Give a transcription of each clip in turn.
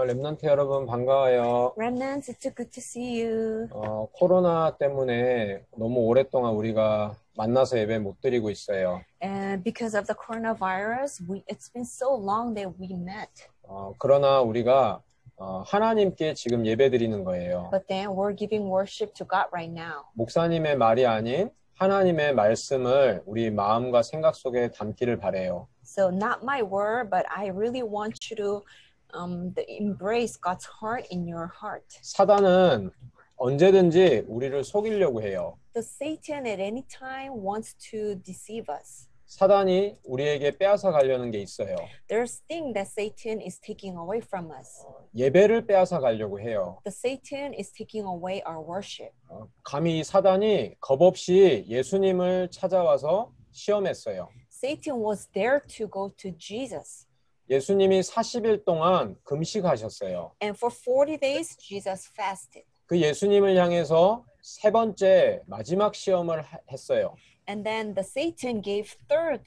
랩넌트 여러분 반가워요. Remnants, it's good to see you. 코로나 때문에 너무 오랫동안 우리가 만나서 예배 못 드리고 있어요. And because of the coronavirus, it's been so long that we met. 그러나 우리가 하나님께 지금 예배 드리는 거예요. But then we're giving worship to God right now. 목사님의 말이 아닌 하나님의 말씀을 우리 마음과 생각 속에 담기를 바래요. So not my word, but I really want you to embrace God's heart in your heart. 사단은 언제든지 우리를 속이려고 해요. The Satan at any time wants to deceive us. 사단이 우리에게 빼앗아 가려는 게 있어요. There's thing that Satan is taking away from us. 예배를 빼앗아 가려고 해요. The Satan is taking away our worship. 감히 사단이 겁없이 예수님을 찾아와서 시험했어요. Satan was there to go to Jesus. 예수님이 40일 동안 금식하셨어요. And for 40 days, Jesus fasted. 그 예수님을 향해서 세 번째 마지막 시험을 했어요. And then the Satan gave third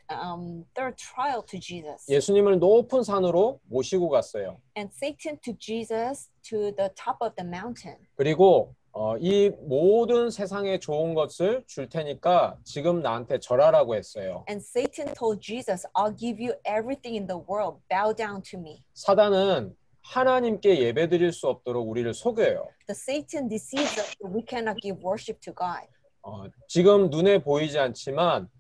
trial to Jesus. 예수님을 높은 산으로 모시고 갔어요. And Satan took Jesus to the top of the mountain. 그리고 이 모든 세상에 좋은 것을 줄 테니까 지금 나한테 절하라고 했어요. And Satan told Jesus, I'll give you everything in the world. Bow down to me. 사단은 하나님께 예배드릴 수 없도록 우리를 속여요. The Satan deceives us that we cannot give worship to God. 지금 눈에 보이지 않지만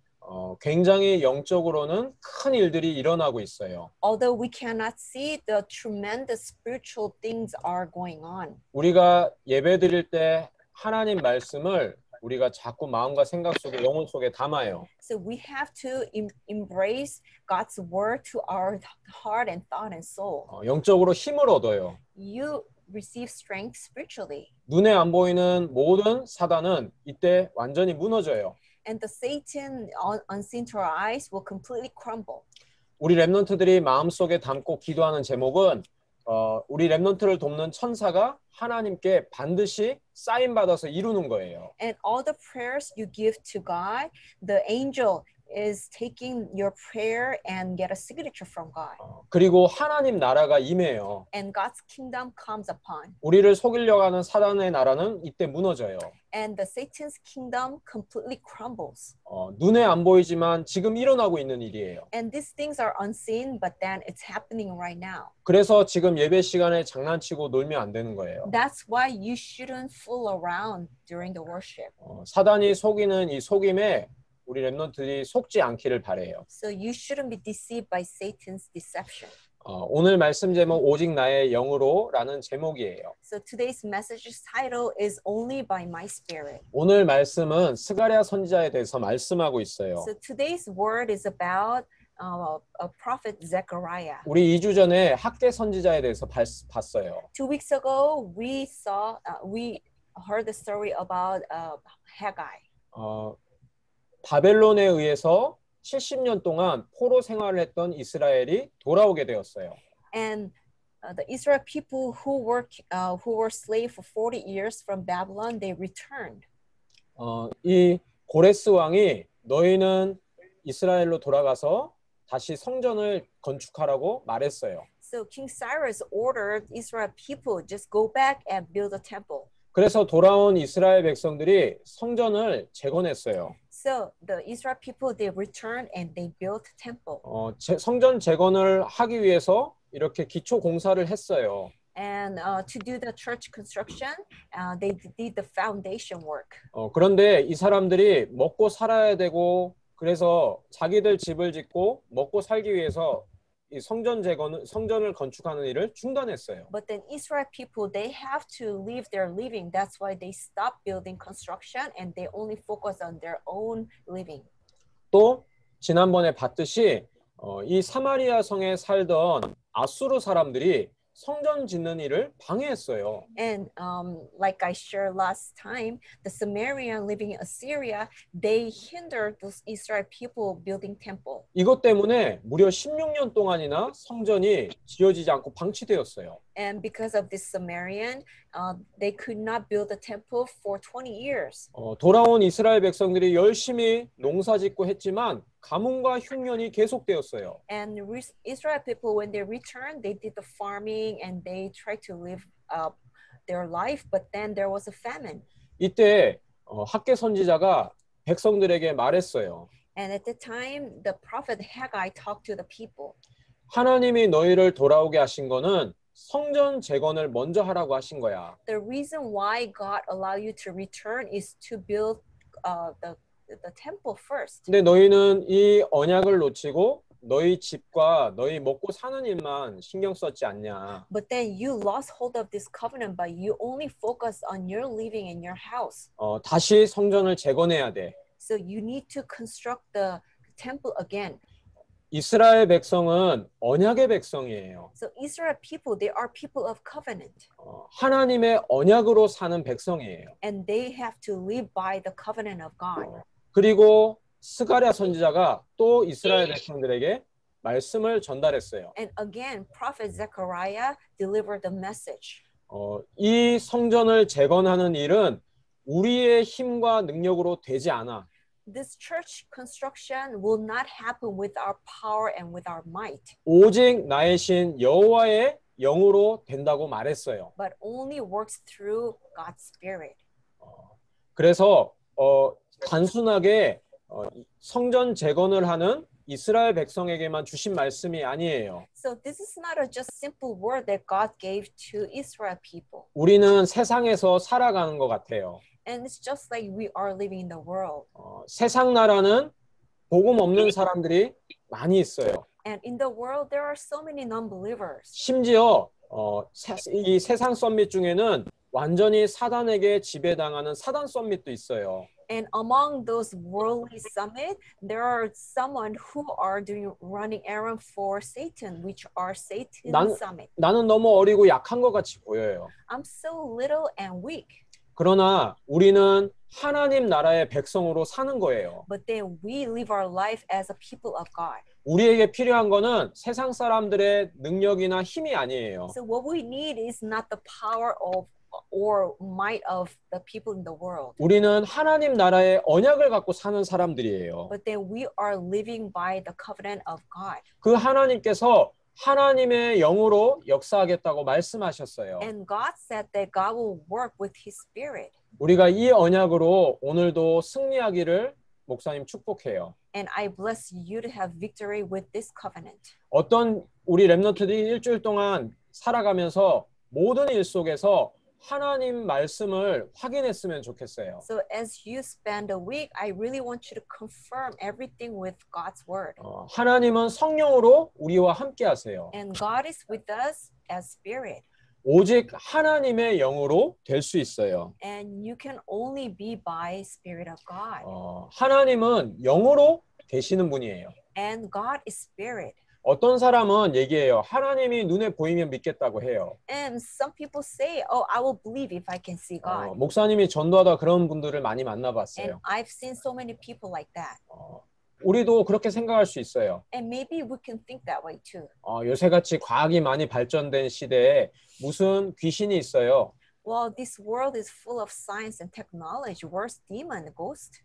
굉장히 영적으로는 큰 일들이 일어나고 있어요. Although we cannot see, the tremendous spiritual things are going on. 우리가 예배드릴 때 하나님 말씀을 우리가 자꾸 마음과 생각 속에 영혼 속에 담아요. So we have to embrace God's word to our heart and thought and soul. 영적으로 힘을 얻어요. You receive strength spiritually. 눈에 안 보이는 모든 사단은 이때 완전히 무너져요. And the Satan unseen to our eyes will completely crumble. 우리 랩넌트들이 마음속에 담고 기도하는 제목은 우리 랩넌트를 돕는 천사가 하나님께 반드시 사인 받아서 이루는 거예요. And all the prayers you give to God, the angel is taking your prayer and get a signature from God. 그리고 하나님 나라가 임해요. And God's kingdom comes upon. 우리를 속이려고 하는 사단의 나라는 이때 무너져요. And the Satan's kingdom completely crumbles. 눈에 안 보이지만 지금 일어나고 있는 일이에요. And these things are unseen, but then it's happening right now. 그래서 지금 예배 시간에 장난치고 놀면 안 되는 거예요. That's why you shouldn't fool around during the worship. 사단이 속이는 이 속임에 우리 랩넌트들이 속지 않기를 바래요. So you shouldn't be deceived by Satan's deception. 오늘 말씀 제목 오직 나의 영으로라는 제목이에요. So today's message's title is Only by My Spirit. 오늘 말씀은 스가랴 선지자에 대해서 말씀하고 있어요. So today's word is about a prophet Zechariah. 우리 2주 전에 학계 선지자에 대해서 봤어요. 2 weeks ago, we heard the story about Haggai. 바벨론에 의해서 70년 동안 포로 생활을 했던 이스라엘이 돌아오게 되었어요. And the Israel people who were slave for 40 years from Babylon, they returned. 이 고레스 왕이 너희는 이스라엘로 돌아가서 다시 성전을 건축하라고 말했어요. So King Cyrus ordered Israel people just go back and build a temple. 그래서 돌아온 이스라엘 백성들이 성전을 재건했어요. So the Israel people, they returned and they built a temple. 성전 재건을 하기 위해서 이렇게 기초 공사를 했어요. And to do the church construction, they did the foundation work. 그런데 이 사람들이 먹고 살아야 되고 그래서 자기들 집을 짓고 먹고 살기 위해서 이 성전을 건축하는 일을 중단했어요. But then Israel people, they have to live their living. That's why they stopped building construction and they only focus on their own living. 또 지난번에 봤듯이 이 사마리아 성에 살던 아수르 사람들이 성전 짓는 일을 방해했어요. And like I shared last time, the Sumerian living in Assyria, they hindered those Israel people building temple. 이것 때문에 무려 16년 동안이나 성전이 지어지지 않고 방치되었어요. And because of this Samaritan, they could not build the temple for 20 years. 돌아온 이스라엘 백성들이 열심히 농사짓고 했지만 가뭄과 흉년이 계속되었어요. And Israel people, when they returned, they did the farming and they tried to live their life, but then there was a famine. 이때 학개 선지자가 백성들에게 말했어요. And at the time, the prophet Haggai talked to the people. 하나님이 너희를 돌아오게 하신 거는 성전 재건을 먼저 하라고 하신 거야. The reason why God allowed you to return is to build the temple first. 근데 너희는 이 언약을 놓치고 너희 집과 너희 먹고 사는 일만 신경 썼지 않냐. But then you lost hold of this covenant, but you only focused on your living in your house. 다시 성전을 재건해야 돼. So you need to construct the temple again. 이스라엘 백성은 언약의 백성이에요. So Israel people, they are people of covenant. 하나님의 언약으로 사는 백성이에요. And they have to live by the covenant of God. 그리고 스가랴 선지자가 또 이스라엘 백성들에게 말씀을 전달했어요. And again, prophet Zechariah delivered the message. 이 성전을 재건하는 일은 우리의 힘과 능력으로 되지 않아. This church construction will not happen with our power and with our might. 오직 나의 신 여호와의 영으로 된다고 말했어요. But only works through God's Spirit. 그래서 단순하게 성전 재건을 하는 이스라엘 백성에게만 주신 말씀이 아니에요. So this is not a just simple word that God gave to Israel people. 우리는 세상에서 살아가는 것 같아요. And it's just like we are living in the world. 세상 나라는 복음 없는 사람들이 많이 있어요. And in the world, there are so many non-believers. 심지어 이 세상 썸밋 중에는 완전히 사단에게 지배당하는 사단 썸밋도 있어요. And among those worldly summit, there are someone who are running errand for Satan, which are Satan summit. 나는 너무 어리고 약한 것 같이 보여요. I'm so little and weak. 그러나 우리는 하나님 나라의 백성으로 사는 거예요. But then we live our life as a people of God. 우리에게 필요한 거는 세상 사람들의 능력이나 힘이 아니에요. So what we need is not the power of or might of the people in the world. 우리는 하나님 나라의 언약을 갖고 사는 사람들이에요. But then we are living by the covenant of God. 그 하나님께서 하나님의 영으로 역사하겠다고 말씀하셨어요. And God said that God will work with His Spirit. 우리가 이 언약으로 오늘도 승리하기를 목사님 축복해요. And I bless you to have victory with this covenant. 어떤 우리 렘넌트들이 일주일 동안 살아가면서 모든 일 속에서 하나님 말씀을 확인했으면 좋겠어요. So as you spend a week, I really want you to confirm everything with God's word. 하나님은 성령으로 우리와 함께 하세요. And God is with us as spirit. 오직 하나님의 영으로 될 수 있어요. And you can only be by Spirit of God. 하나님은 영으로 되시는 분이에요. And God is spirit. 어떤 사람은 얘기해요. 하나님이 눈에 보이면 믿겠다고 해요. And some people say, "Oh, I will believe if I can see God." 목사님이 전도하다 그런 분들을 많이 And 만나봤어요. I've seen so many people like that. 우리도 그렇게 생각할 수 있어요. And maybe we can think that way too. 요새같이 과학이 많이 발전된 시대에 무슨 귀신이 있어요. Well, this world is full of science and technology. Where's demon, ghost?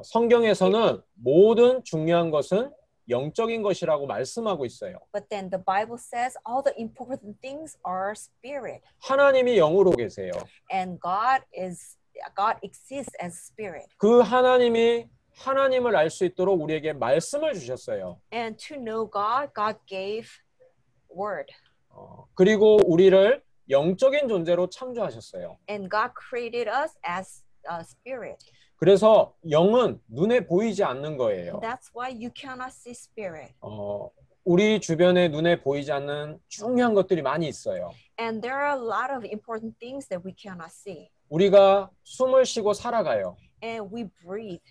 성경에서는 모든 중요한 것은 영적인 것이라고 말씀하고 있어요. But then the Bible says all the important things are spirit. 하나님이 영으로 계세요. And God exists as spirit. 그 하나님이 하나님을 알 수 있도록 우리에게 말씀을 주셨어요. And to know God, God gave word. 그리고 우리를 영적인 존재로 창조하셨어요. And God created us as a spirit. 그래서 영은 눈에 보이지 않는 거예요. That's why you cannot see spirit. 우리 주변에 눈에 보이지 않는 중요한 것들이 많이 있어요. And there are a lot of important things that we cannot see. 우리가 숨을 쉬고 살아가요. And we breathe.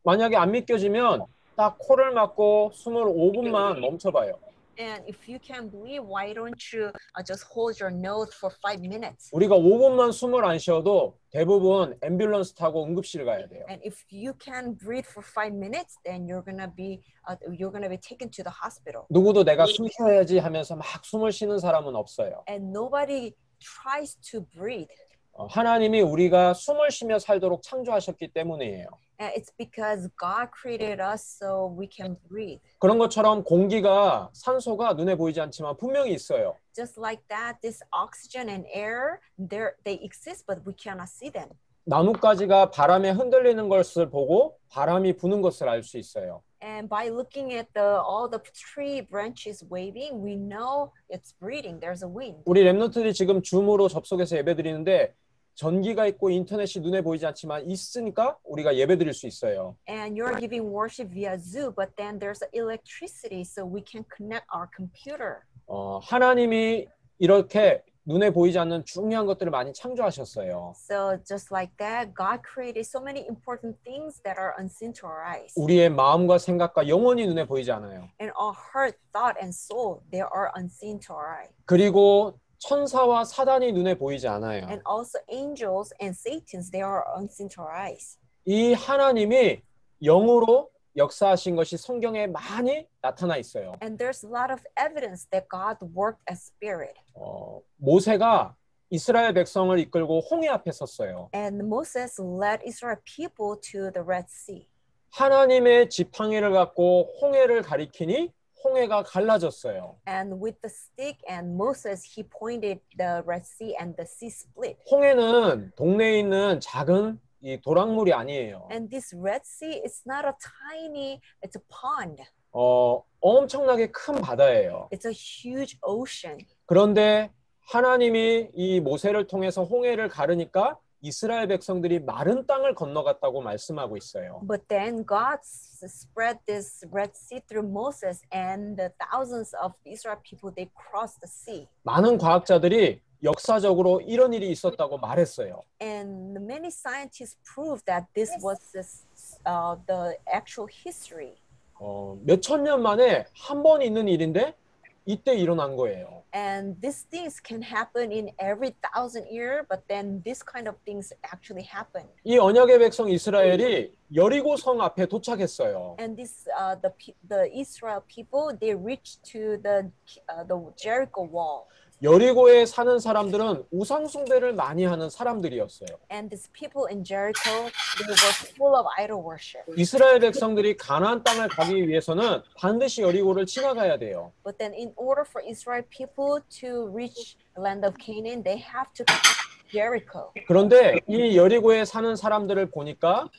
만약에 안 믿겨지면 딱 코를 막고 숨을 5분만 멈춰봐요. And if you can believe, why don't you just hold your nose for 5 minutes? 우리가 5분만 숨을 안 쉬어도 대부분 앰뷸런스 타고 응급실 가야 돼요. And if you can breathe for 5 minutes, then you're gonna be taken to the hospital. 누구도 내가 숨 쉬어야지 하면서 막 숨을 쉬는 사람은 없어요. And nobody tries to breathe. 하나님이 우리가 숨을 쉬며 살도록 창조하셨기 때문이에요. And it's because God created us so we can breathe. 그런 것처럼 공기가 산소가 눈에 보이지 않지만 분명히 있어요. Just like that, this oxygen and air, they exist, but we cannot see them. 나뭇가지가 바람에 흔들리는 것을 보고 바람이 부는 것을 알 수 있어요. And by looking at all the tree branches waving, we know it's breathing. There's a wind. 우리 랩런트들이 지금 줌으로 접속해서 예배드리는데 전기가 있고 인터넷이 눈에 보이지 않지만 있으니까 우리가 예배드릴 수 있어요. And you're giving worship via Zoom, but then there's electricity, so we can connect our computer. 하나님이 이렇게 눈에 보이지 않는 중요한 것들을 많이 창조하셨어요. So just like that, God created so many important things that are unseen to our eyes. 우리의 마음과 생각과 영혼이 눈에 보이지 않아요. And our heart, thought, and soul, they are unseen to our eye. 그리고 천사와 사단이 눈에 보이지 않아요. And also angels and Satans, they are unseen to our eyes. 이 하나님이 영으로 역사하신 것이 성경에 많이 나타나 있어요. And there's a lot of evidence that God worked as spirit. 모세가 이스라엘 백성을 이끌고 홍해 앞에 섰어요. And Moses led Israel people to the Red Sea. 하나님의 지팡이를 갖고 홍해를 가리키니 홍해가 갈라졌어요. And with the stick and Moses, he pointed the Red Sea and the sea split. 홍해는 동네에 있는 작은 이 도랑물이 아니에요. And this Red Sea is not a tiny, it's a pond. 엄청나게 큰 바다예요. It's a huge ocean. 그런데 하나님이 이 모세를 통해서 홍해를 가르니까 이스라엘 백성들이 마른 땅을 건너갔다고 말씀하고 있어요. But then God spread this Red Sea through Moses, and the thousands of Israel people, they crossed the sea. 많은 과학자들이 역사적으로 이런 일이 있었다고 말했어요. And many scientists proved that this was the actual history. 몇천 년 만에 한 번 있는 일인데 이때 일어난 거예요. And these things can happen in every 1,000 years, but then this kind of things actually happen. 이 언약의 백성 이스라엘이 여리고 성 앞에 도착했어요. And this the Israel people, they reached to the Jericho wall. 여리고에 사는 사람들은 우상 숭배를 많이 하는 사람들이었어요. And these people in Jericho, they were full of idol worship. 이스라엘 백성들이 가나안 땅을 가기 위해서는 반드시 여리고를 지나가야 돼요. But then in order for Israel people to reach the land of Canaan, they have to pass Jericho. 그런데 이 여리고에 사는 사람들을 보니까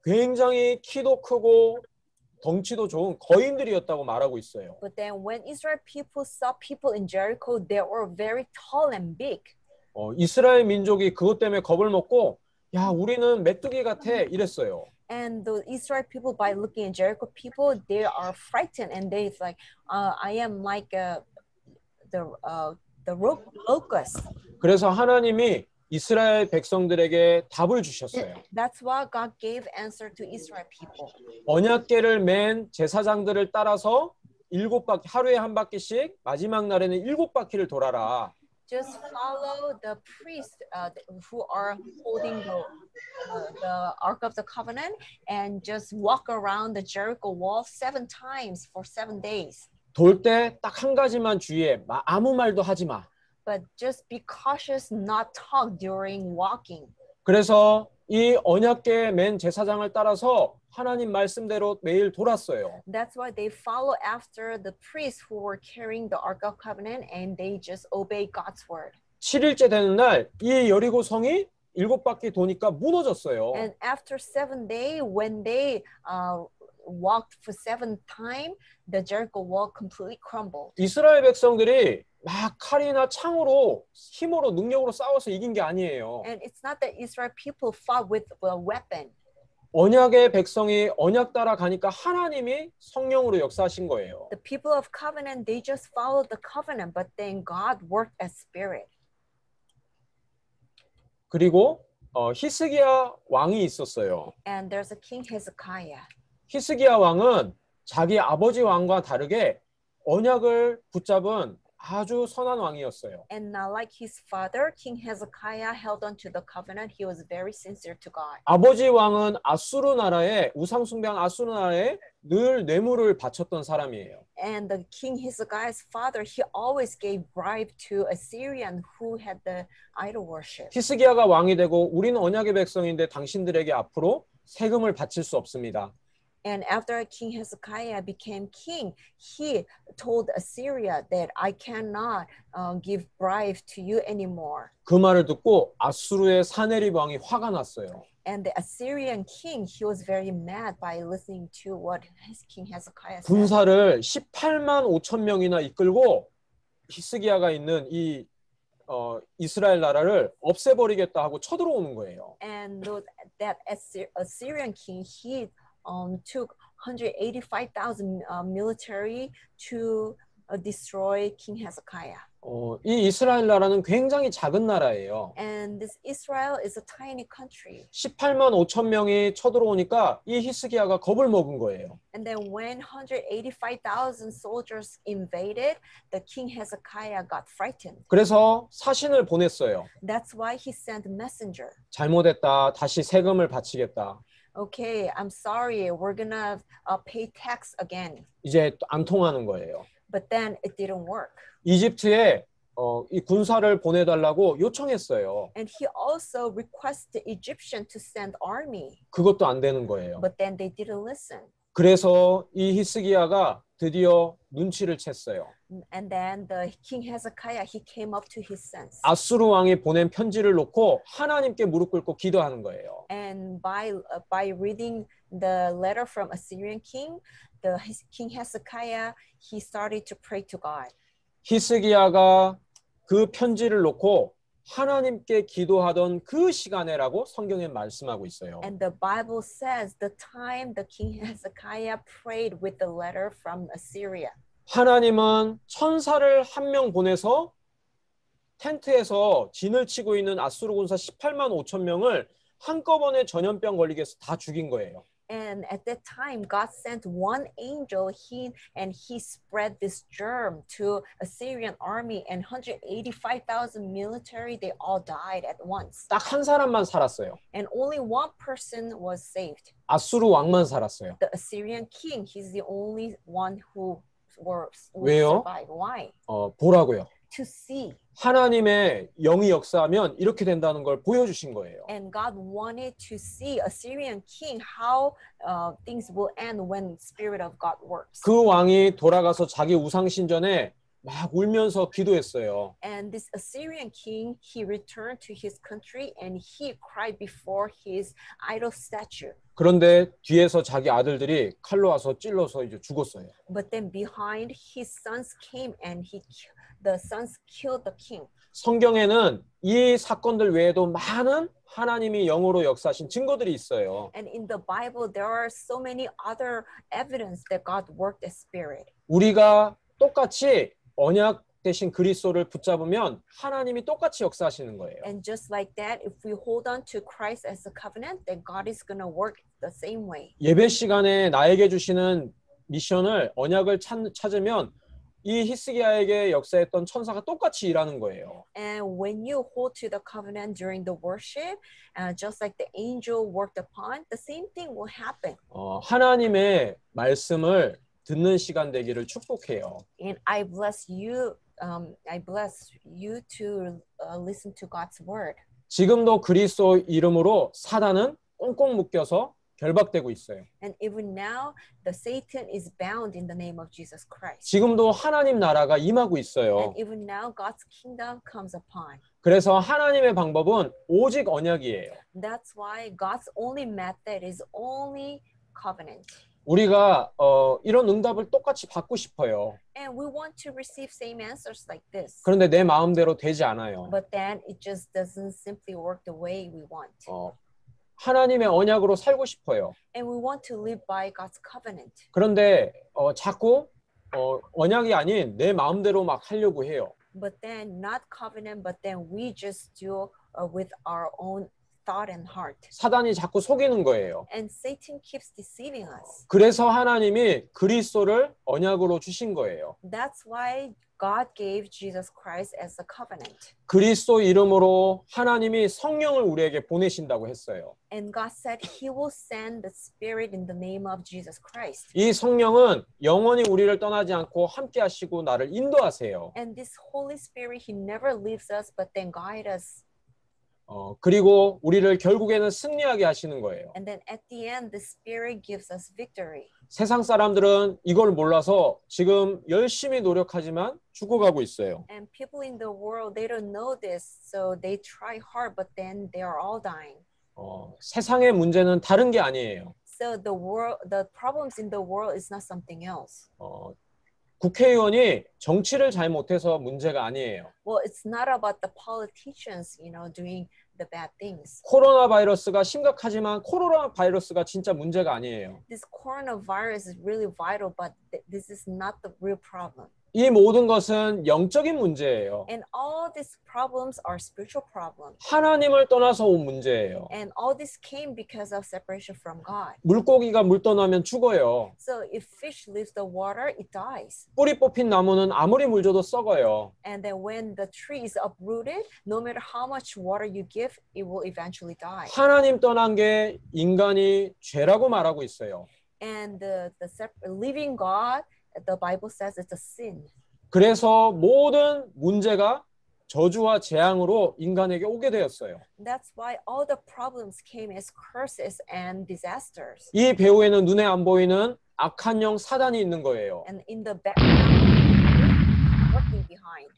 굉장히 키도 크고 덩치도 좋은 거인들이었다고 말하고 있어요. But then when Israel people saw people in Jericho, they were very tall and big. 이스라엘 민족이 그것 때문에 겁을 먹고 야 우리는 메뚜기 같아 이랬어요. And the Israel people, by looking at Jericho people, they are frightened and they're like, I am like the locust. 그래서 하나님이 이스라엘 백성들에게 답을 주셨어요. That's why God gave answer to Israel people. 언약궤를 맨 제사장들을 따라서 7바퀴 하루에 한 바퀴씩 마지막 날에는 7바퀴를 돌아라. Just follow the priests who are holding the Ark of the Covenant and just walk around the Jericho wall 7 times for 7 days. 돌 때 딱 한 가지만 주의해. 아무 말도 하지 마. But just be cautious not talk during walking. 그래서 이 언약궤 맨 제사장을 따라서 하나님 말씀대로 매일 돌았어요. That's why they follow after the priests who were carrying the Ark of Covenant and they just obey God's word. 7일째 되는 날 이 여리고 성이 7바퀴 도니까 무너졌어요. And after 7 days, when they walked for 7th time, the Jericho wall completely crumbled. 이스라엘 백성들이 막 칼이나 창으로 힘으로 능력으로 싸워서 이긴 게 아니에요. And it's not that Israel people fought with a weapon. 언약의 백성이 언약 따라 가니까 하나님이 성령으로 역사하신 거예요. The people of covenant, they just followed the covenant, but then God worked as spirit. 그리고 히스기야 왕이 있었어요. And there's a king Hezekiah. 히스기야 왕은 자기 아버지 왕과 다르게 언약을 붙잡은 아주 선한 왕이었어요. And like his father, King Hezekiah held on to the covenant. He was very sincere to God. 아버지 왕은 아수르 나라에 우상 숭배한 아수르 나라에 늘 뇌물을 바쳤던 사람이에요. And the King Hezekiah's father, he always gave bribe to Assyrian who had the idol worship. 히스기야가 왕이 되고 우리는 언약의 백성인데 당신들에게 앞으로 세금을 바칠 수 없습니다. And after King Hezekiah became king, he told Assyria that I cannot give bribe to you anymore. 그 말을 듣고 아수르의 사네립 왕이 화가 났어요. And the Assyrian king, he was very mad by listening to what King Hezekiah said. 군사를 18만 5천 명이나 이끌고 히스기야가 있는 이 이스라엘 나라를 없애버리겠다 하고 쳐들어오는 거예요. And that Assyrian king, he took 185,000 military to destroy King Hezekiah. 이 이스라엘 나라는 굉장히 작은 나라예요. And this Israel is a tiny country. 18만 5천 명이 쳐들어오니까 이 히스기야가 겁을 먹은 거예요. And then when 185,000 soldiers invaded, the King Hezekiah got frightened. 그래서 사신을 보냈어요. That's why he sent a messenger. 잘못했다. 다시 세금을 바치겠다. Okay, I'm sorry. We're gonna pay tax again. 이제 안 통하는 거예요. But then it didn't work. 이집트에 이 군사를 보내달라고 요청했어요. And he also requested Egyptian to send army. 그것도 안 되는 거예요. But then they didn't listen. 그래서 이 히스기야가 드디어 눈치를 챘어요. And then the King Hezekiah, he came up to his sense. 아수르 왕이 보낸 편지를 놓고 하나님께 무릎 꿇고 기도하는 거예요. And by reading the letter from Assyrian king, King Hezekiah, he started to pray to God. 히스기야가 그 편지를 놓고 하나님께 기도하던 그 시간에라고 성경에 말씀하고 있어요. And the Bible says the time the King Hezekiah prayed with the letter from Assyria. 하나님은 천사를 한 명 보내서 텐트에서 진을 치고 있는 아수르 군사 18만 5천 명을 한꺼번에 전염병 걸리게 해서 다 죽인 거예요. And at that time, God sent one angel, and he spread this germ to Assyrian army, and 185,000 military, they all died at once. 딱 한 사람만 살았어요. And only one person was saved. 아수르 왕만 살았어요. The Assyrian king, he's the only one who 왜요? survived. Why? 보라고요. To see. 하나님의 영이 역사하면 이렇게 된다는 걸 보여주신 거예요. And God wanted to see Assyrian king how things will end when Spirit of God works. 그 왕이 돌아가서 자기 우상 신전에 막 울면서 기도했어요. And this Assyrian king, he returned to his country and he cried before his idol statue. 그런데 뒤에서 자기 아들들이 칼로 와서 찔러서 이제 죽었어요. But then behind his sons came and the sons killed the king. 성경에는 이 사건들 외에도 많은 하나님이 영으로 역사하신 증거들이 있어요. And in the Bible, there are so many other evidence that God worked as spirit. 우리가 똑같이 언약 대신 그리스도를 붙잡으면 하나님이 똑같이 역사하시는 거예요. And just like that, if we hold on to Christ as a covenant, then God is going to work the same way. 예배 시간에 나에게 주시는 미션을 언약을 찾으면 이 히스기야에게 역사했던 천사가 똑같이 일하는 거예요. And when you hold to the covenant during the worship, just like the angel worked upon, the same thing will happen. 하나님의 말씀을 듣는 시간 되기를 축복해요. And I bless you to listen to God's word. 지금도 그리스도 이름으로 사단은 꽁꽁 묶여서 결박되고 있어요. And even now, the Satan is bound in the name of Jesus Christ. 지금도 하나님 나라가 임하고 있어요. And even now, God's kingdom comes upon. 그래서 하나님의 방법은 오직 언약이에요. That's why God's only method is only covenant. 우리가 이런 응답을 똑같이 받고 싶어요. And we want to receive same answers like this. 그런데 내 마음대로 되지 않아요. But then it just doesn't simply work the way we want. 하나님의 언약으로 살고 싶어요. And we want to live by God's covenant. 그런데 자꾸 언약이 아닌 내 마음대로 막 하려고 해요. But then not covenant, but then we just do with our own thought and heart. 사단이 자꾸 속이는 거예요. And Satan keeps deceiving us. 그래서 하나님이 그리스도를 언약으로 주신 거예요. That's why God gave Jesus Christ as a covenant. 그리스도 이름으로 하나님이 성령을 우리에게 보내신다고 했어요. And God said he will send the Spirit in the name of Jesus Christ. 이 성령은 영원히 우리를 떠나지 않고 함께 하시고 나를 인도하세요. And this Holy Spirit, he never leaves us but then guide us. 그리고 우리를 결국에는 승리하게 하시는 거예요. And then at the end, the Spirit gives us victory. 세상 사람들은 이걸 몰라서 지금 열심히 노력하지만 죽어가고 있어요. And people in the world, they don't know this, so they try hard, but then they are all dying. 세상의 문제는 다른 게 아니에요. So the problems in the world is not something else. 국회의원이 정치를 잘 못해서 문제가 아니에요. Well, it's not about the politicians, doing the bad things. 코로나 바이러스가 심각하지만 코로나 바이러스가 진짜 문제가 아니에요. This coronavirus is really vital, but this is not the real problem. 이 모든 것은 영적인 문제예요. And all these problems are spiritual problems. 하나님을 떠나서 온 문제예요. And all this came because of separation from God. 물고기가 물 떠나면 죽어요. So if fish leaves the water, it dies. 뿌리 뽑힌 나무는 아무리 물 줘도 썩어요. And then when the tree is uprooted, no matter how much water you give, it will eventually die. 하나님 떠난 게 인간이 죄라고 말하고 있어요. And the living God, the Bible says it's a sin. 그래서 모든 문제가 저주와 재앙으로 인간에게 오게 되었어요. That's why all the problems came as curses and disasters. 이 배후에는 눈에 안 보이는 악한 영 사단이 있는 거예요. And in the background, working behind.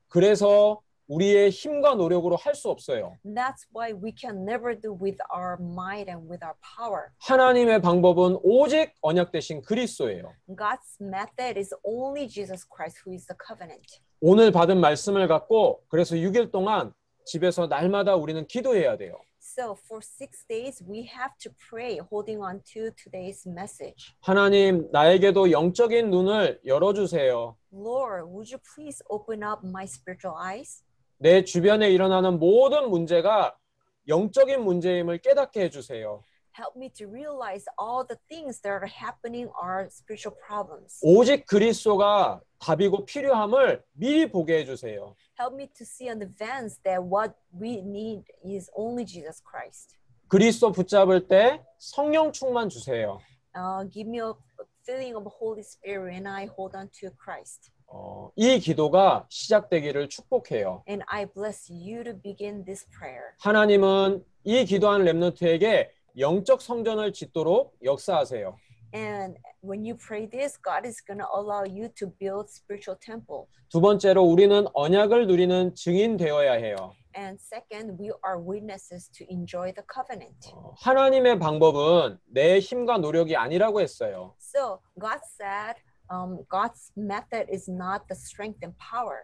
그래서 우리의 힘과 노력으로 할 수 없어요. That's why we can never do with our might and with our power. 하나님의 방법은 오직 언약 대신 그리스도예요. God's method is only Jesus Christ, who is the covenant. 오늘 받은 말씀을 갖고 그래서 6일 동안 집에서 날마다 우리는 기도해야 돼요. So for 6 days, we have to pray, holding on to today's message. 하나님, 나에게도 영적인 눈을 열어주세요. Lord, would you please open up my spiritual eyes? 내 주변에 일어나는 모든 문제가 영적인 문제임을 깨닫게 해주세요. Help me to realize all the things that are happening are spiritual problems. 오직 그리스도가 답이고 필요함을 미리 보게 해주세요. Help me to see in advance that what we need is only Jesus Christ. 그리스도 붙잡을 때 성령 충만 주세요. Give me a feeling of Holy Spirit when I hold on to Christ. 이 기도가 시작되기를 축복해요. And I bless you to begin this prayer. 하나님은 이 기도하는 렘넌트에게 영적 성전을 짓도록 역사하세요. And when you pray this, God is going to allow you to build spiritual temple. 두 번째로 우리는 언약을 누리는 증인 되어야 해요. And second, we are witnesses to enjoy the covenant. 하나님의 방법은 내 힘과 노력이 아니라고 했어요. So God said, God's method is not the strength and power.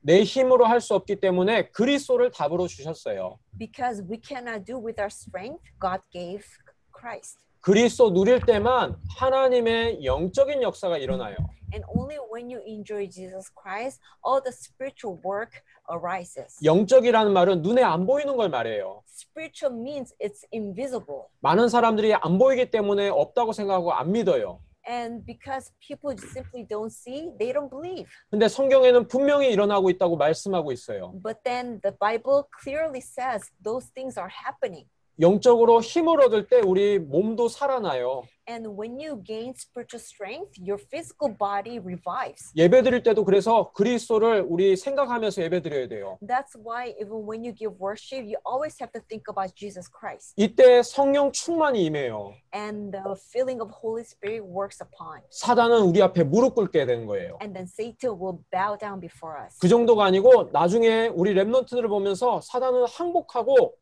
내 힘으로 할 수 없기 때문에 그리스도를 답으로 주셨어요. Because we cannot do with our strength, God gave Christ. 그리스도 누릴 때만 하나님의 영적인 역사가 일어나요. And only when you enjoy Jesus Christ, all the spiritual work arises. 영적이라는 말은 눈에 안 보이는 걸 말해요. Spiritual means it's invisible. 많은 사람들이 안 보이기 때문에 없다고 생각하고 안 믿어요. And because people simply don't see, they don't believe. 근데 성경에는 분명히 일어나고 있다고 말씀하고 있어요. But then the Bible clearly says those things are happening. 영적으로 힘을 얻을 때 우리 몸도 살아나요. And when you gain spiritual strength, your physical body revives. 예배 드릴 때도 그래서 그리스도를 우리 생각하면서 예배 드려야 돼요. That's why even when you give worship, you always have to think about Jesus Christ. 이때 성령 충만이 임해요. And the feeling of Holy Spirit works upon. 사단은 우리 앞에 무릎 꿇게 되는 거예요. And then Satan will bow down before us. 그 정도가 아니고 나중에 우리 렘넌트들을 보면서 사단은 항복하고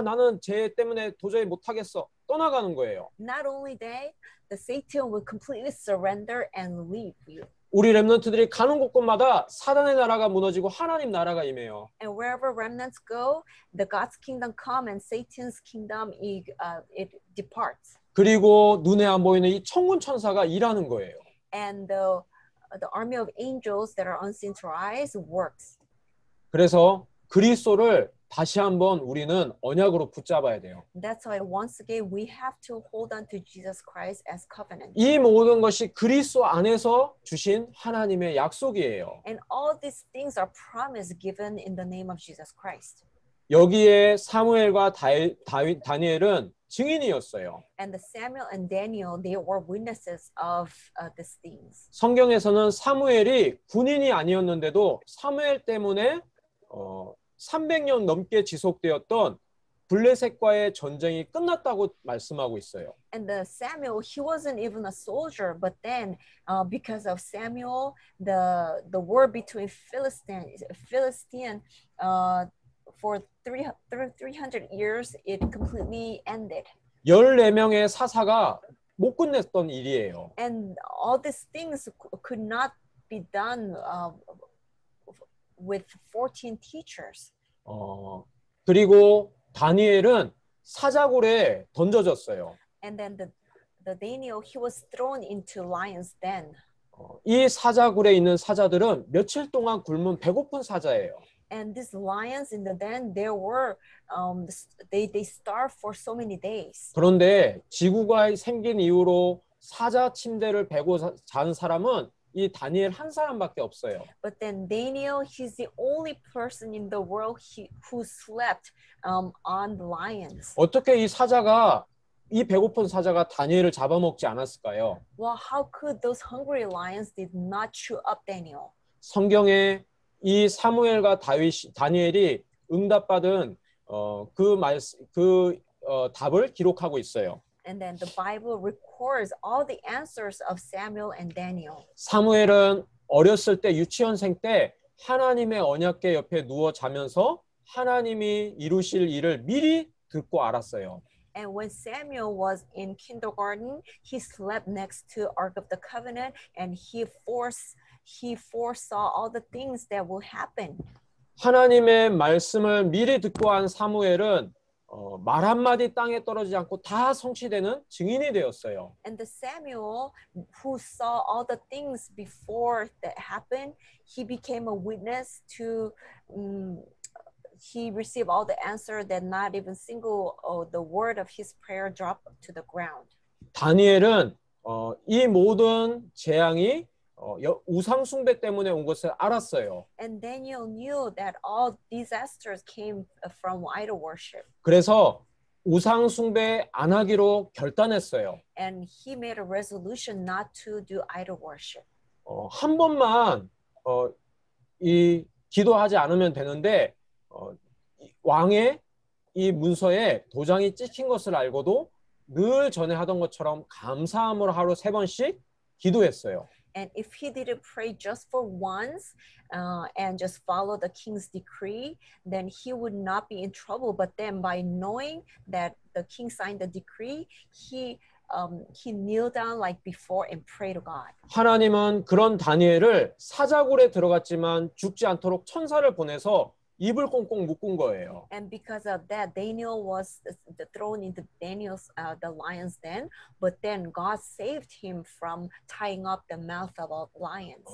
나는 죄 때문에 도저히 못하겠어. 떠나가는 거예요. Not only that, the Satan will completely surrender and leave you. 우리 렘넌트들이 가는 곳곳마다 사단의 나라가 무너지고 하나님 나라가 임해요. And wherever remnants go, the God's kingdom come and Satan's kingdom it departs. 그리고 눈에 안 보이는 이 천군 천사가 일하는 거예요. And the army of angels that are unseen to our eyes works. 그래서 그리스도를 다시 한번 우리는 언약으로 붙잡아야 돼요. That's why once again we have to hold on to Jesus Christ as covenant. 이 모든 것이 그리스도 안에서 주신 하나님의 약속이에요. And all these things are promise given in the name of Jesus Christ. 여기에 사무엘과 다니엘은 증인이었어요. And the Samuel and Daniel, they were witnesses of these things. 성경에서는 사무엘이 군인이 아니었는데도 사무엘 때문에 300년 넘게 지속되었던 블레셋과의 전쟁이 끝났다고 말씀하고 있어요. And the Samuel, he wasn't even a soldier, but then because of Samuel, the war between Philistine for 300 years, it completely ended. 14명의 사사가 못 끝냈던 일이에요. And all these things could not be done with 14 teachers. 그리고 다니엘은 사자굴에 던져졌어요. And then the Daniel, he was thrown into lion's den. 이 사자굴에 있는 사자들은 며칠 동안 굶은 배고픈 사자예요. And these lions in the den, they starved for so many days. 그런데 지구가 생긴 이후로 사자 침대를 베고 잔 사람은 이 다니엘 한 사람밖에 없어요. But then Daniel, he's the only person in the world who slept on the lions. 어떻게 이 배고픈 사자가 다니엘을 잡아먹지 않았을까요? Well, how could those hungry lions did not chew up Daniel? 성경에 이 사무엘과 다니엘이 응답받은 답을 기록하고 있어요. And then the Bible records all the answers of Samuel and Daniel. 사무엘은 어렸을 때 유치원생 때 하나님의 언약궤 옆에 누워 자면서 하나님이 이루실 일을 미리 듣고 알았어요. And when Samuel was in kindergarten, he slept next to Ark of the Covenant, and he foresaw all the things that will happen. 하나님의 말씀을 미리 듣고 한 사무엘은 말 한마디 땅에 떨어지지 않고 다 성취되는 증인이 되었어요. And the Samuel, who saw all the things before that happened, he became a witness to. He received all the answer that not even single the word of his prayer dropped to the ground. 다니엘은 이 모든 재앙이 우상 숭배 때문에 온 것을 알았어요. And Daniel knew that all disasters came from idol worship. 그래서 우상 숭배 안 하기로 결단했어요. And he made a resolution not to do idol worship. 한 번만 기도하지 않으면 되는데 왕의 이 문서에 도장이 찍힌 것을 알고도 늘 전에 하던 것처럼 감사함으로 하루 3번씩 기도했어요. And if he didn't pray just for once and just follow the king's decree, then he would not be in trouble. But then by knowing that the king signed the decree, he kneeled down like before and prayed to God. 하나님은 그런 다니엘을 사자굴에 들어갔지만 죽지 않도록 천사를 보내서 입을 꽁꽁 묶은 거예요. And because of that, Daniel was thrown into the lion's den, but then God saved him from tying up the mouth of lions.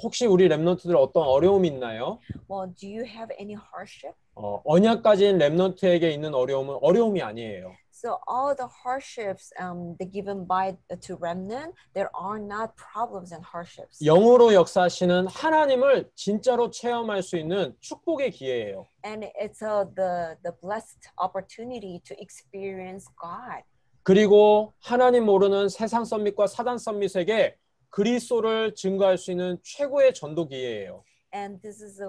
혹시 우리 렘넌트들 어떤 어려움이 있나요? Well, do you have any hardship? 언약 가진 렘넌트에게 있는 어려움은 어려움이 아니에요. So all the hardships given to remnant, there are not problems and hardships. 영으로 역사하시는 하나님을 진짜로 체험할 수 있는 축복의 기회예요. And it's the blessed opportunity to experience God. 그리고 하나님 모르는 세상 썸밋과 사단 썸밋에게 그리스도를 증거할 수 있는 최고의 전도 기회예요. And this is a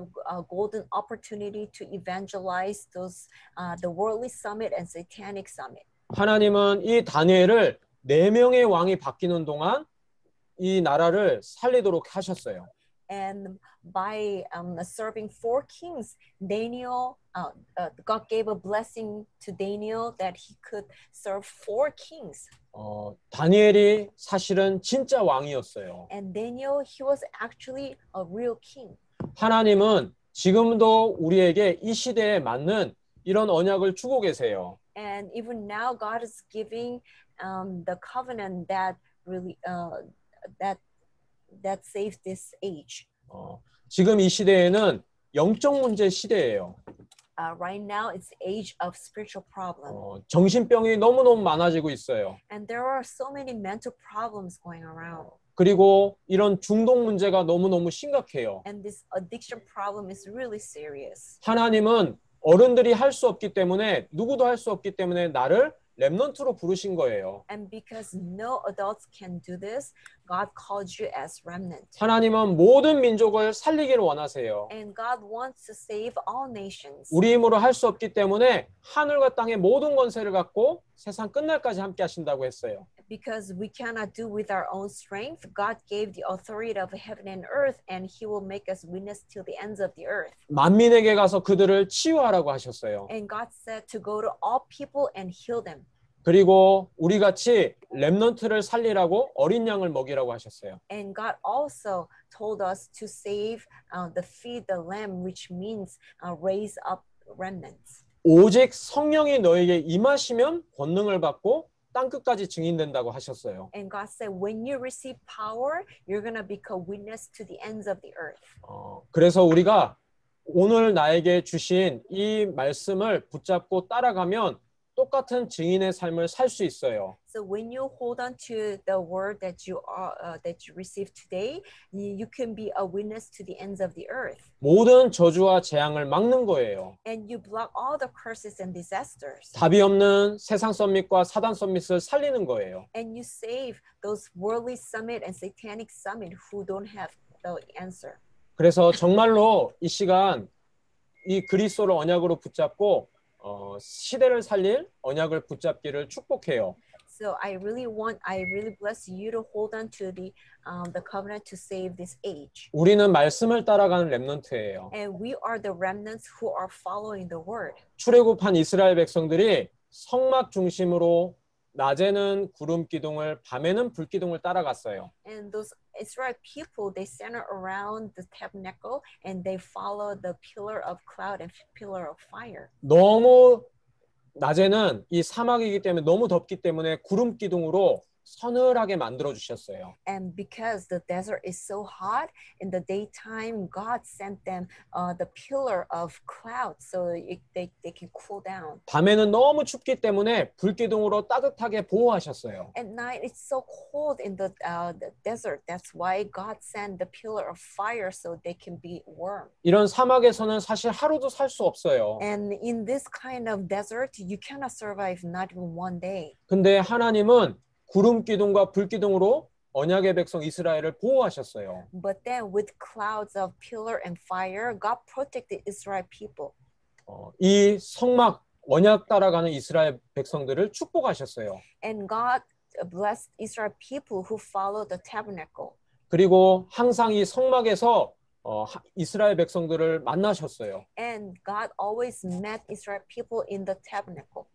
golden opportunity to evangelize the worldly summit and satanic summit. 하나님은 이 다니엘을 4명의 왕이 바뀌는 동안 이 나라를 살리도록 하셨어요. And by serving 4 kings, God gave a blessing to Daniel that he could serve 4 kings. 다니엘이 사실은 진짜 왕이었어요. And Daniel, he was actually a real king. 하나님은 지금도 우리에게 이 시대에 맞는 이런 언약을 주고 계세요. And even now, God is giving the covenant that really that saves this age. 지금 이 시대에는 영적 문제 시대예요. right now it's age of spiritual problem. 정신병이 너무너무 많아지고 있어요. And there are so many mental problems going around. 그리고 이런 중독 문제가 너무너무 심각해요. And this addiction problem is really serious. 하나님은 어른들이 할 수 없기 때문에 누구도 할 수 없기 때문에 나를 렘넌트로 부르신 거예요. And because no adults can do this, God called you as remnant. 하나님은 모든 민족을 살리기를 원하세요. And God wants to save all nations. 우리 힘으로 할 수 없기 때문에 하늘과 땅의 모든 권세를 갖고 세상 끝날까지 함께 하신다고 했어요. Because we cannot do with our own strength, God gave the authority of heaven and earth, and He will make us witness till the ends of the earth. 만민에게 가서 그들을 치유하라고 하셨어요. And God said to go to all people and heal them. 그리고 우리 같이 렘넌트를 살리라고 어린 양을 먹이라고 하셨어요. And God also told us to save the feed the lamb, which means raise up remnants. 오직 성령이 너에게 임하시면 권능을 받고 땅끝까지 증인된다고 하셨어요. And God said, when you receive power, you're gonna become witness to the ends of the earth. 그래서 우리가 오늘 나에게 주신 이 말씀을 붙잡고 따라가면 똑같은 증인의 삶을 살 수 있어요. So when you hold on to the word that you received today, you can be a witness to the ends of the earth. 모든 저주와 재앙을 막는 거예요. And you block all the curses and disasters. 답이 없는 세상 썸밋과 사단 썸밋을 살리는 거예요. And you save those worldly summit and satanic summit who don't have the answer. 그래서 정말로 이 시간 이 그리스도를 언약으로 붙잡고 시대를 살릴 언약을 붙잡기를 축복해요. So I really bless you to hold on to the covenant to save this age. 우리는 말씀을 따라가는 렘넌트예요. And we are the remnants who are following the word. 출애굽한 이스라엘 백성들이 성막 중심으로 낮에는 구름 기둥을 밤에는 불 기둥을 따라갔어요. And those Israel people, they center around the tabernacle and they follow the pillar of cloud and pillar of fire. 너무 낮에는 이 사막이기 때문에 너무 덥기 때문에 구름 기둥으로 서늘하게 만들어 주셨어요. And because the desert is so hot, in the daytime, God sent them the pillar of cloud so they can cool down. 밤에는 너무 춥기 때문에 불 기둥으로 따뜻하게 보호하셨어요. At night, it's so cold in the desert. That's why God sent the pillar of fire so they can be warm. 이런 사막에서는 사실 하루도 살 수 없어요. And in this kind of desert, you cannot survive not even one day. 근데 하나님은 구름 기둥과 불 기둥으로 언약의 백성 이스라엘을 보호하셨어요. But then with clouds of pillar and fire, God protected Israel people. 이 성막 언약 따라가는 이스라엘 백성들을 축복하셨어요. And God blessed Israel people who follow the tabernacle. 그리고 항상 이 성막에서 이스라엘 백성들을 만나셨어요. And God always met Israel people in the tabernacle.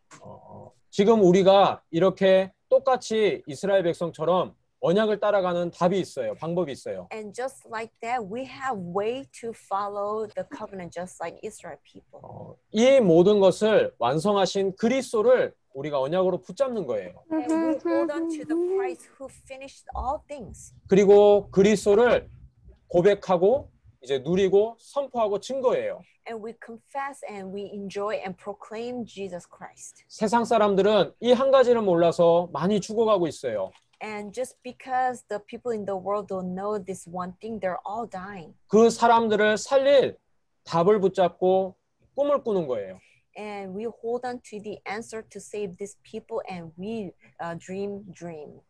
지금 우리가 이렇게 똑같이 이스라엘 백성처럼 언약을 따라가는 답이 있어요. 방법이 있어요. And just like that, we have way to follow the covenant just like Israel people. 이 모든 것을 완성하신 그리스도를 우리가 언약으로 붙잡는 거예요. And we hold on to the Christ who finished all things. 그리고 그리스도를 고백하고 이제 누리고 선포하고 증거해요. And we confess and we enjoy and proclaim Jesus Christ. 세상 사람들은 이 한 가지를 몰라서 많이 죽어가고 있어요. And just because the people in the world don't know this one thing, they're all dying. 그 사람들을 살릴 답을 붙잡고 꿈을 꾸는 거예요. And we hold on to the answer to save these people and we dream.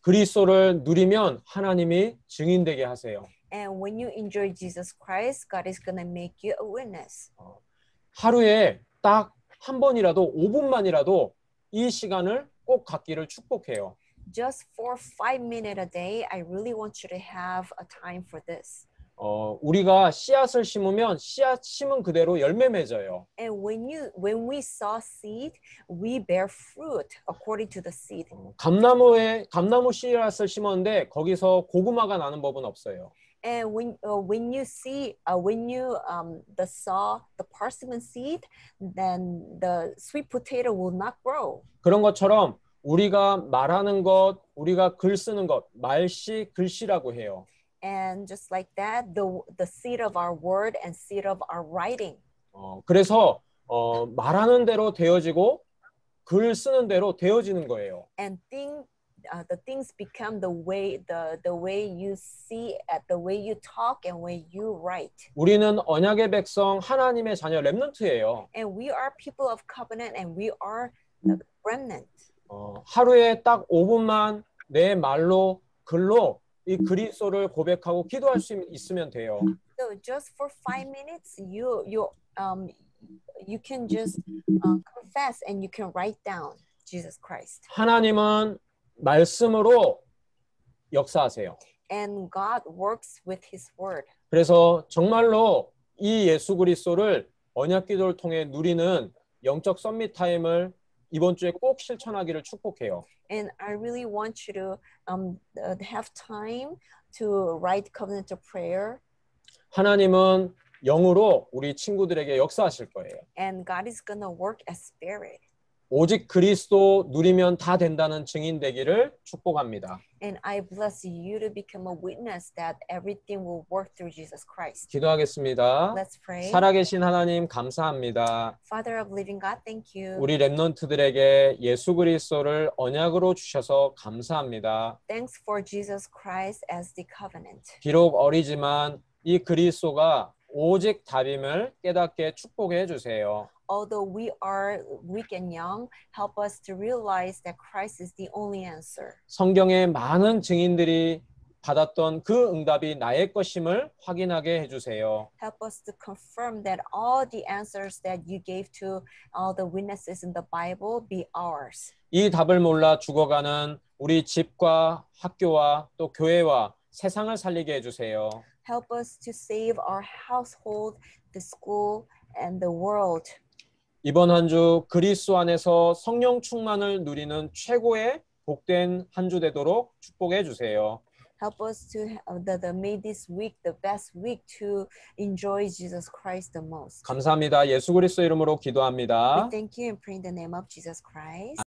그리스도를 누리면 하나님이 증인되게 하세요. And when you enjoy Jesus Christ, God is going to make you a witness. 하루에 딱 한 번이라도 5분만이라도 이 시간을 꼭 갖기를 축복해요. Just for 5 minutes a day, I really want you to have a time for this. 우리가 씨앗을 심으면 씨앗 심은 그대로 열매 맺어요. And when we sow seed, we bear fruit according to the seed. 감나무 씨앗을 심었는데 거기서 고구마가 나는 법은 없어요. And when you sow the persimmon seed, then the sweet potato will not grow. 그런 것처럼 우리가 말하는 것, 우리가 글 쓰는 것, 말씨, 글씨라고 해요. And just like that, the seed of our word and seed of our writing. 그래서 말하는 대로 되어지고 글 쓰는 대로 되어지는 거예요. And the things become the way you see it, the way you talk and way you write. 우리는 언약의 백성 하나님의 자녀 렘넌트예요. And we are people of covenant and we are the remnant. 하루에 딱 5분만 내 말로 글로 이 그리스도를 고백하고 기도할 수 있으면 돼요. So just for 5 minutes, you can just confess and you can write down Jesus Christ. 하나님은 말씀으로 역사하세요. And God works with His word. 그래서 정말로 이 예수 그리스도를 언약 기도를 통해 누리는 영적 썸밋 타임을 이번 주에 꼭 실천하기를 축복해요. And I really want you to have time to write covenantal prayer. 하나님은 영으로 우리 친구들에게 역사하실 거예요. And God is gonna work as spirit. 오직 그리스도 누리면 다 된다는 증인 되기를 축복합니다. And I bless you to become a witness that everything will work through Jesus Christ. 기도하겠습니다. Let's pray. 살아계신 하나님 감사합니다. Father of living God, thank you. 우리 렘넌트들에게 예수 그리스도를 언약으로 주셔서 감사합니다. Thanks for Jesus Christ as the covenant. 비록 어리지만 이 그리스도가 오직 답임을 깨닫게 축복해 주세요. Although we are weak and young, help us to realize that Christ is the only answer. 성경의 많은 증인들이 받았던 그 응답이 나의 것임을 확인하게 해주세요. Help us to confirm that all the answers that you gave to all the witnesses in the Bible be ours. 이 답을 몰라 죽어가는 우리 집과 학교와 또 교회와 세상을 살리게 해주세요. Help us to save our household, the school, and the world. 이번 한 주 그리스도 안에서 성령 충만을 누리는 최고의 복된 한 주 되도록 축복해 주세요. Help us to make this week the best week to enjoy Jesus Christ the most. 감사합니다. 예수 그리스도 이름으로 기도합니다. We thank you and pray in the name of Jesus Christ.